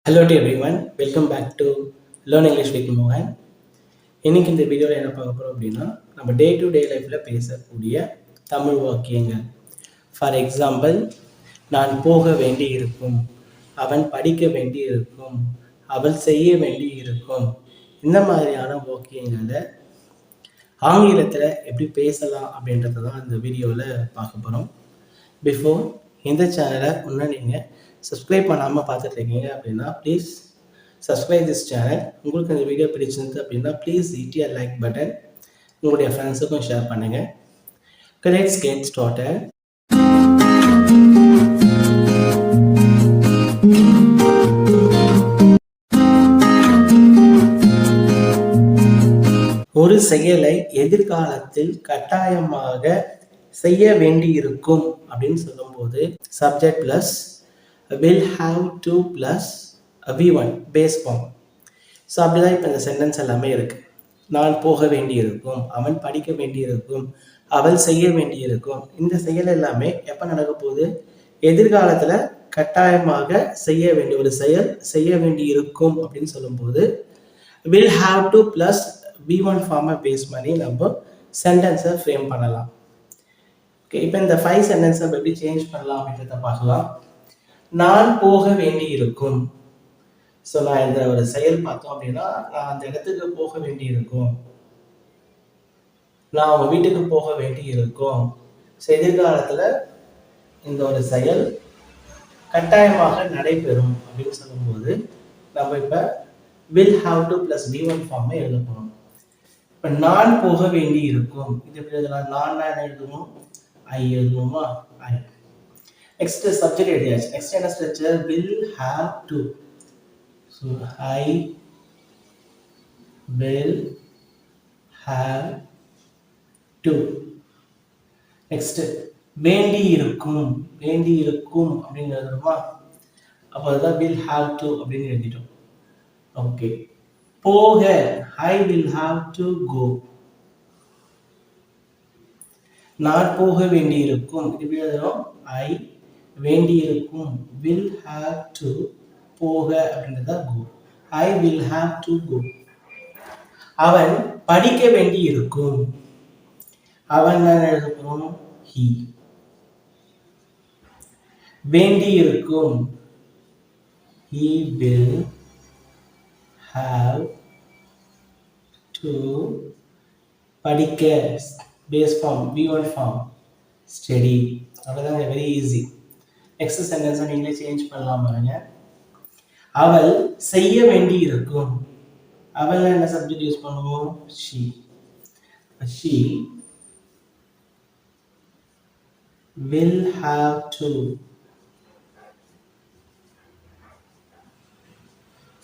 Hello to everyone. Welcome back to Learn English with Mohan. இன்னைக்கு இந்த வீடியோவில் என்ன பார்க்க போகிறோம் அப்படின்னா நம்ம டே டு டே லைஃப்பில் பேசக்கூடிய தமிழ் வாக்கியங்கள். ஃபார் எக்ஸாம்பிள், நான் போக வேண்டி இருக்கும், அவன் படிக்க வேண்டி இருக்கும், அவள் செய்ய வேண்டி இருக்கும். இந்த மாதிரியான வாக்கியங்களை ஆங்கிலத்தில் எப்படி பேசலாம் அப்படின்றத தான் இந்த வீடியோவில் பார்க்க போகிறோம். பிஃபோர் இந்த சேனலை இன்னும் நீங்கள் சப்ஸ்கிரைப் பண்ணாமல் பார்த்துட்ருக்கீங்க அப்படின்னா ப்ளீஸ் சப்ஸ்கிரைப் திஸ் சேனல். உங்களுக்கு இந்த வீடியோ பிடிச்சிருந்து அப்படின்னா please hit a like button, உங்களுடைய ஃப்ரெண்ட்ஸுக்கும் ஷேர் பண்ணுங்கள். Let's get started. ஒரு செயலை எதிர்காலத்தில் கட்டாயமாக செய்ய வேண்டியிருக்கும் அப்படின்னு சொல்லும்போது subject plus will have to plus V1 base form. So அப்படிதான் இப்போ இந்த சென்டென்ஸ் எல்லாமே இருக்கு. நான் போக வேண்டியிருக்கும், அவன் படிக்க வேண்டியிருக்கும், அவள் செய்ய வேண்டியிருக்கும். இந்த செயல் எல்லாமே எப்போ நடக்க போகுது? எதிர்காலத்தில் கட்டாயமாக செய்ய வேண்டிய ஒரு செயல் செய்ய வேண்டி இருக்கும் அப்படின்னு சொல்லும்போது will have to plus V1 ஃபார்மை பேஸ் பண்ணி நம்ம சென்டென்ஸை ஃப்ரேம் பண்ணலாம். ஓகே, இப்போ இந்த 5 சென்டென்ஸை எப்படி சேஞ்ச் பண்ணலாம் அப்படின்றத பார்க்கலாம். நான் போக வேண்டி இருக்கும். ஸோ நான் இந்த ஒரு செயல் பார்த்தோம் அப்படின்னா நான் அந்த இடத்துக்கு போக வேண்டி இருக்கும், நான் அவங்க வீட்டுக்கு போக வேண்டி இருக்கும். ஸோ எதிர்காலத்தில் இந்த ஒரு செயல் கட்டாயமாக நடைபெறும் அப்படின்னு சொல்லும்போது நம்ம இப்போ will have to plus V1 ஃபார்மை எழுத போகிறோம். இப்போ நான் போக வேண்டி இருக்கும், இது எப்படி எழுதலாம்? நான் எழுதணும், ஐ எழுதணுமா? ஐ. Next subject எழுதியாச்சு. Next என்ன structure? will have to. So I will have to. Next வேண்டி இருக்கும், வேண்டி இருக்கும் அப்படின்னு எழுதுறோமா? அப்போ அதுதான் will have to அப்படின்னு எழுதிட்டோம். ஓகே, போக I will have to go. நான் போக வேண்டி இருக்கும், எப்படி எழுதுறோம்? I வேண்டி இருக்கும் will have to, போக அப்படின்றதா go. I will have to go. அவன் படிக்க வேண்டி இருக்கும், அவன் எழுத போறோம் he. வேண்டி இருக்கும் he will have to, படிக்க base form V1 form study. அவ்வளோதாங்க, வெரி ஈஸி. நெக்ஸ்ட் சென்டென்ஸை நீங்களே சேஞ்ச் பண்ணலாம் பாருங்க. அவள் செய்ய வேண்டி இருக்கும், அவள் என்ன சப்ஜெக்ட் யூஸ் பண்ணுவோம்? she. she will have to,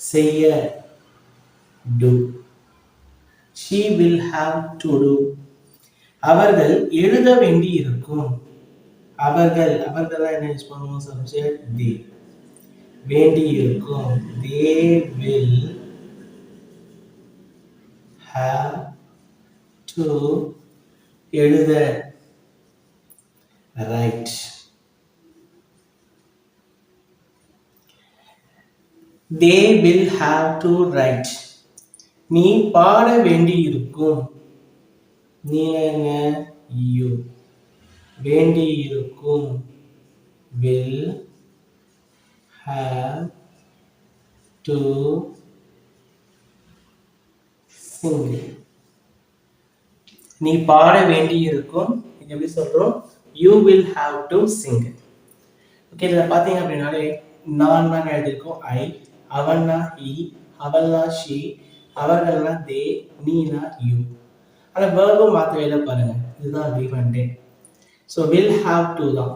செய்ய do. she will have to do. அவர்கள் எழுத வேண்டி இருக்கும், அவர்கள் என்ன யூஸ் பண்ணுவோம்? Subject they. வேண்டி இருக்கும் they will have to, எழுத write. they will have to write. நீ பாட வேண்டி இருக்கும், நீ என்ன? you. வேண்டி இருக்கும் will have to sing. நீ பாட வேண்டி இருக்கும், எப்படி சொல்றோம்? you will have to sing. Okay, இதில் பார்த்தீங்க அப்படின்னாலே நான் எழுதியிருக்கோம் I, அவன்னா he, அவள்னா she, அவர்கள்னா they, Neena you. ஆனால் வேர்பும் மாற்றவே இல்லை பாருங்க, இதுதான் given day. So will have to தான்.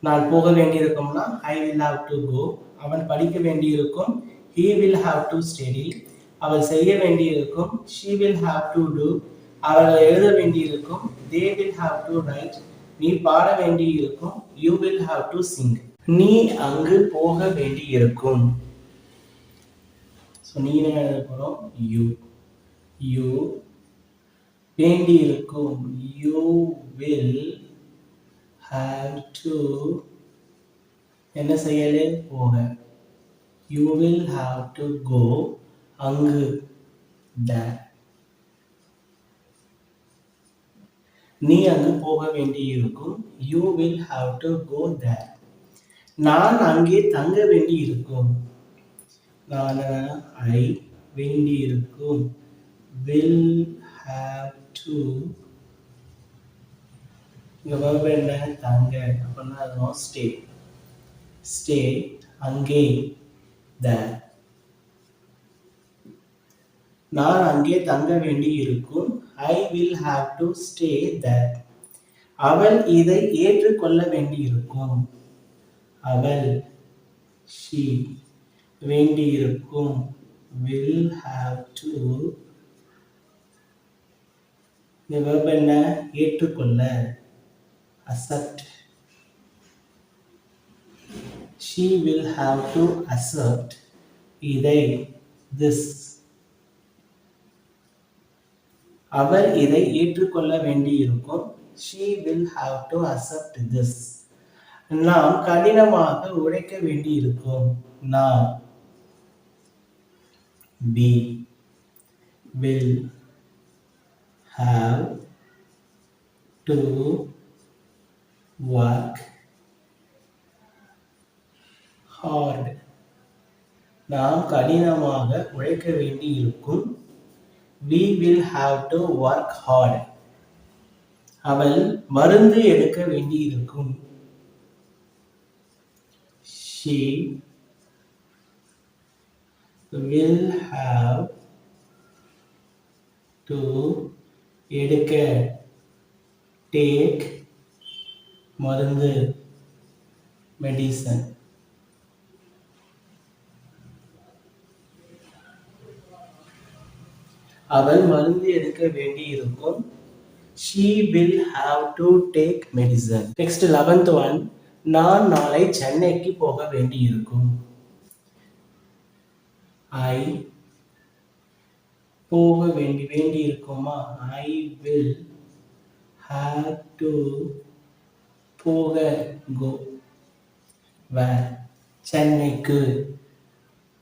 நான் போக வேண்டியிருக்கும்னா I will have to go. அவன் படிக்க வேண்டியிருக்கும் he will have to study. அவள் செய்ய வேண்டியிருக்கும் she will have to do. அவர்கள் எழுத வேண்டியிருக்கும் they will have to write. நீ பாட வேண்டியிருக்கும் you will have to sing. நீ அங்கு போக வேண்டியிருக்கும், ஸோ நீ என்ன எழுத போகிறோம்? you. you வேண்டியிருக்கும் you will have to, என்ன செய்யலே? போக. You will have to go அங்கு there. நீ அங்கு போக வேண்டியிருக்கும் you will have to go there. நான் அங்கே தங்க வேண்டியிருக்கும் நான் ஐ வேண்டியிருக்கும் will have to. இங்க verb என்ன தங்க அப்படின்னா அதுவும் stay stay அங்கே there. நான் அங்கே தங்க வேண்டி இருக்கும் I will have to stay there. அவள் இதை ஏற்றுக்கொள்ள வேண்டியிருக்கும் அவள் she வேண்டியிருக்கும் will have to. இந்த verb என்ன ஏற்றுக்கொள்ள accept. She will have to accept இதை this. அவள் இதை ஏற்றுக்கொள்ள வேண்டியிருக்கும் she will have to accept this. நாம் கடினமாக உழைக்க வேண்டியிருக்கும் நாம் we will have to work hard. நாம் கடினமாக உழைக்க வேண்டியிருக்கும் we will have to work hard. அவள் மருந்து எடுக்க வேண்டியிருக்கும் she will have to எடுக்க take மருந்து medicine. அவள் மருந்து எடுக்க வேண்டியிருக்கும் she will have to take medicine. Next 11th one. நான் நாளை சென்னைக்கு போக வேண்டியிருக்கும் I போக வேண்டியிருக்குமா I will have to போக go where சென்னைக்கு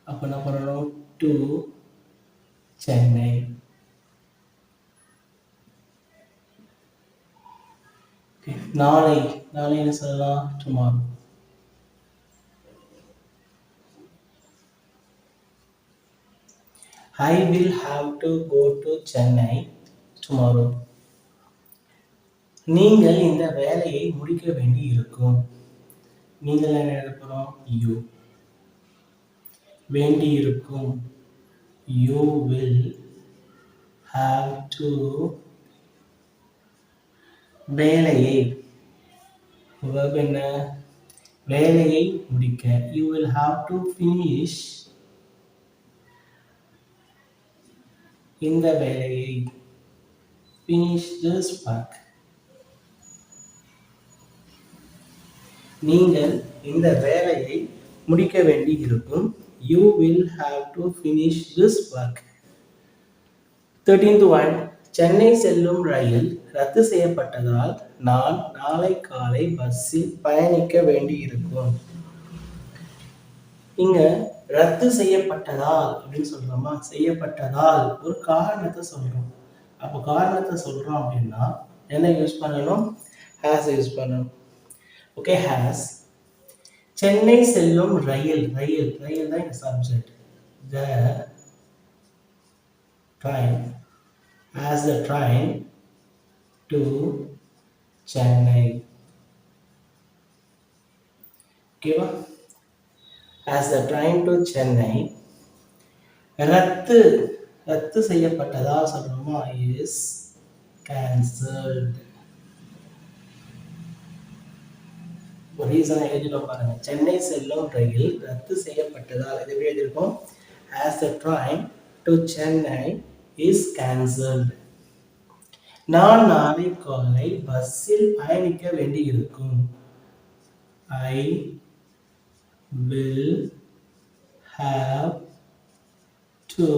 அப்ப என்ன பண்ணணும் to சென்னை. நாளை நாளை என்ன சொல்லலாம் tomorrow. I will have to go to Chennai tomorrow. நீங்கள் இந்த வேலையை முடிக்க வேண்டி இருக்கும் நீங்கள் என்ன எழுத போறோம் you வேண்டி இருக்கும் you will have to வேலையை verb என்ன வேலையை முடிக்க you will have to finish இந்த வேலையை finish this work. நீங்கள் இந்த வேலையை முடிக்க வேண்டி இருக்கும் you will have to finish this work. 13th one. Chennai செல்லும் ரயில் ரத்து செய்யப்பட்டதால் நான் நாளை காலை பஸ்ஸில் பயணிக்க வேண்டி இருக்கும் இங்க ரத்து செய்யப்பட்டதால் அப்படின்னு சொல்றோமா செய்யப்பட்டதால் ஒரு காரணத்தை சொல்றோம் அப்போ காரணத்தை சொல்றோம் அப்படின்னா என்ன யூஸ் பண்ணணும் has யூஸ் பண்ணணும் ஓகே has. சென்னை செல்லும் ரயில் ரயில் ரயில் தான் subject the train as the train to Chennai. Okay, as the train to Chennai. ரத்து ரத்து செய்யப்பட்டதா சொல்றோமா is cancelled. ஒரு ரீசனை எழுதிடும் பாருங்க சென்னை செல்லும் ரயில் ரத்து செய்யப்பட்டதால் இது எப்படி எழுதியிருக்கோம் as the train to Chennai is cancelled. நான் நாளை காலை பஸ்ஸில் பயணிக்க வேண்டியிருக்கும் I will have to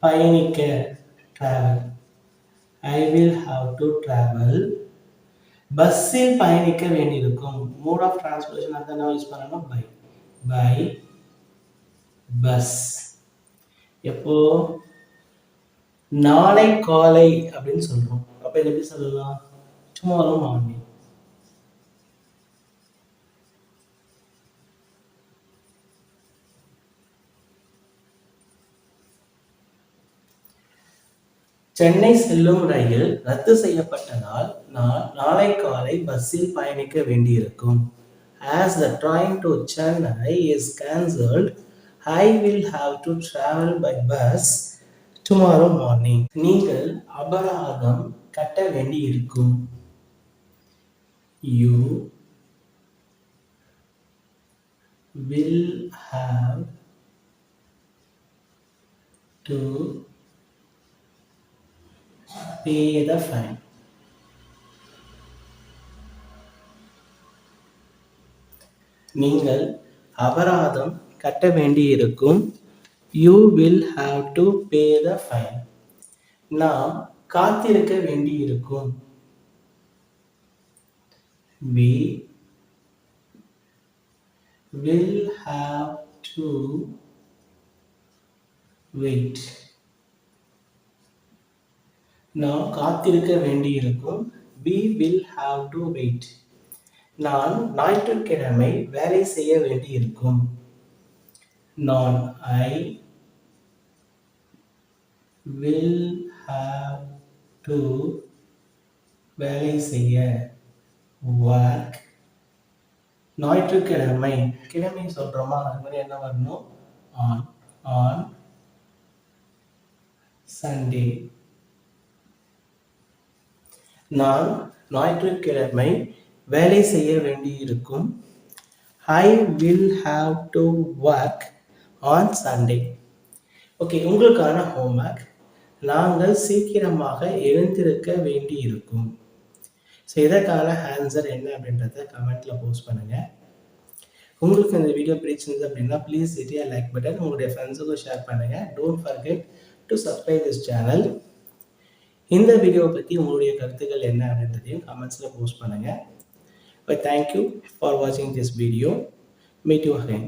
பயணிக்க travel. I will have to travel. பஸ்ஸில் பயணிக்க வேண்டியிருக்கும் மோட் ஆஃப் டிரான்ஸ்போர்ட்டேஷன் அதான் யூஸ் பண்ணணும் by பஸ். எப்போ? நாளை காலை அப்படின்னு சொல்றோம். அப்ப இதை எப்படி சொல்லலாம்? Tomorrow morning. சென்னை செல்லும் ரயில் ரத்து செய்யப்பட்டதால் நான் நாளை காலை பஸ்ஸில் பயணிக்க வேண்டியிருக்கும். As the train to Chennai is cancelled, I will have to travel by bus tomorrow morning. நீங்கள் அபராதம் கட்ட வேண்டியிருக்கும். You will have to pay the fine. நீங்கள் அபராதம் கட்ட வேண்டியிருக்கும். You will have to pay the fine. நாம் காத்திருக்க வேண்டியிருக்கும். We will have to wait. நாம் காத்திருக்க வேண்டியிருக்கும். We will have to wait. நான் ஞாயிற்றுக்கிழமை வேலை செய்ய வேண்டியிருக்கும். நான் I will have to வேலை செய்ய work. ஞாயிற்றுக்கிழமை கிழமை சொல்றோமா, அது மாதிரி என்ன வரணும்? on Sunday. நான் ஞாயிற்றுக்கிழமை வேலை செய்ய வேண்டியிருக்கும். I will have to work on Sunday. Okay, உங்களுக்கான ஹோம்ஒர்க். நாங்கள் சீக்கிரமாக எழுந்திருக்க வேண்டியிருக்கும். ஸோ இதற்கான ஆன்சர் என்ன அப்படின்றத கமெண்ட்ல போஸ்ட் பண்ணுங்க. உங்களுக்கு இந்த வீடியோ பிடிச்சிருந்தது அப்படின்னா please hit a like button. உங்களுடைய ஃப்ரெண்ட்ஸுக்கும் ஷேர் பண்ணுங்க. Don't forget to subscribe this channel. இந்த வீடியோவை பற்றி உங்களுடைய கருத்துக்கள் என்ன அப்படின்றதையும் கமெண்ட்ஸில் போஸ்ட் பண்ணுங்க. But thank you for watching this video. Meet you again.